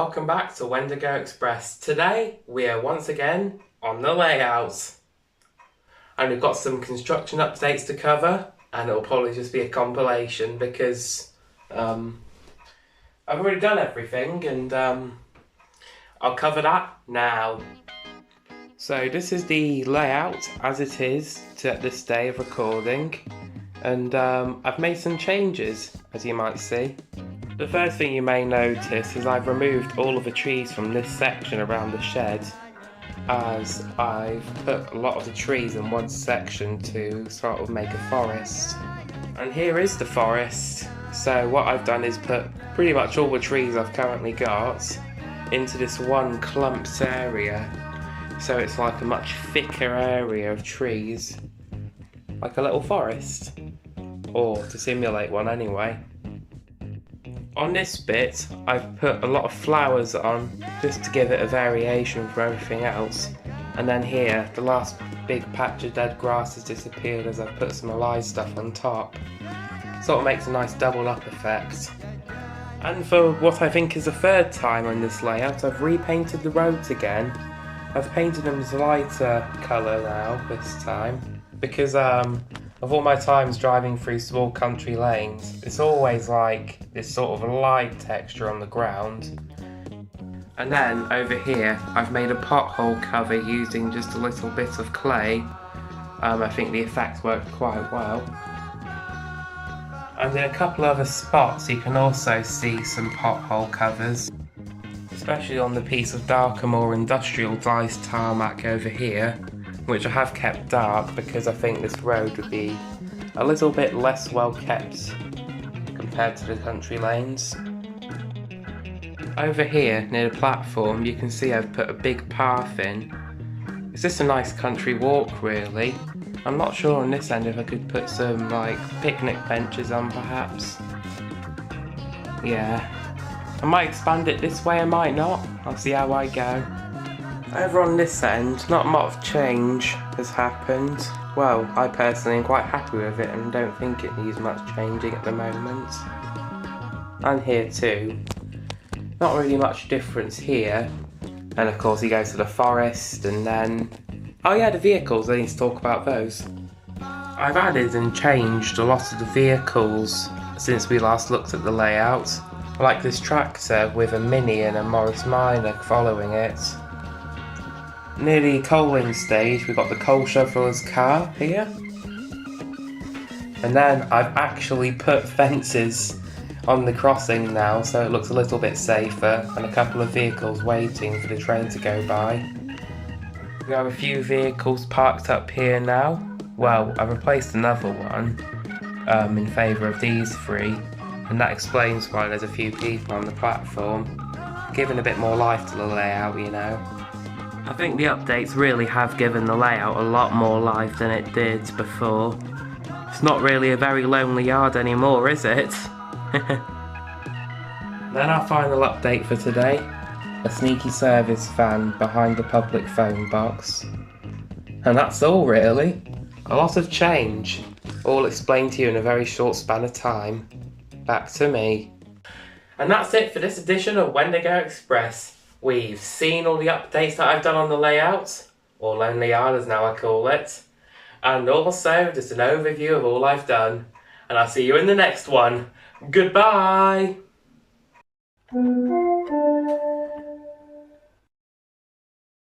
welcome back to Wendigow Express. Today we are once again on the layout. And we've got some construction updates to cover, and it'll probably just be a compilation because I've already done everything, and I'll cover that now. So this is the layout as it is to this day of recording, and I've made some changes, as you might see. The first thing you may notice is I've removed all of the trees from this section around the shed, as I've put a lot of the trees in one section to sort of make a forest. And here is the forest. So what I've done is put pretty much all the trees I've currently got into this one clumped area. So it's like a much thicker area of trees, like a little forest, or to simulate one anyway. On this bit, I've put a lot of flowers on, just to give it a variation from everything else. And then here, the last big patch of dead grass has disappeared as I've put some alive stuff on top. Sort of makes a nice double up effect. And for what I think is the third time on this layout, I've repainted the roads again. I've painted them as a lighter colour now, this time, because of all my times driving through small country lanes, it's always like this sort of light texture on the ground. And then over here, I've made a pothole cover using just a little bit of clay. I think the effect worked quite well. And in a couple other spots you can also see some pothole covers, especially on the piece of darker, more industrialised tarmac over here, which I have kept dark because I think this road would be a little bit less well kept compared to the country lanes. Over here near the platform you can see I've put a big path in. It's just a nice country walk really. I'm not sure on this end if I could put some like picnic benches on perhaps. Yeah. I might expand it this way, I might not. I'll see how I go. Over on this end, not much change has happened. Well, I personally am quite happy with it and don't think it needs much changing at the moment. And here too. Not really much difference here. And of course you go to the forest and then... Oh yeah, the vehicles, I need to talk about those. I've added and changed a lot of the vehicles since we last looked at the layout. Like this tractor with a Mini and a Morris Minor following it. Near the coaling stage we've got the coal shoveler's car here. And then I've actually put fences on the crossing now so it looks a little bit safer, and a couple of vehicles waiting for the train to go by. We have a few vehicles parked up here now. Well, I've replaced another one in favour of these three, and that explains why there's a few people on the platform, giving a bit more life to the layout, you know. I think the updates really have given the layout a lot more life than it did before. It's not really a very lonely yard anymore, is it? Then our final update for today, a sneaky service van behind the public phone box. And that's all really. A lot of change, all explained to you in a very short span of time. Back to me. And that's it for this edition of Wendigow Express. We've seen all the updates that I've done on the layout, or Lonely Yard as now I call it, and also just an overview of all I've done. And I'll see you in the next one. Goodbye!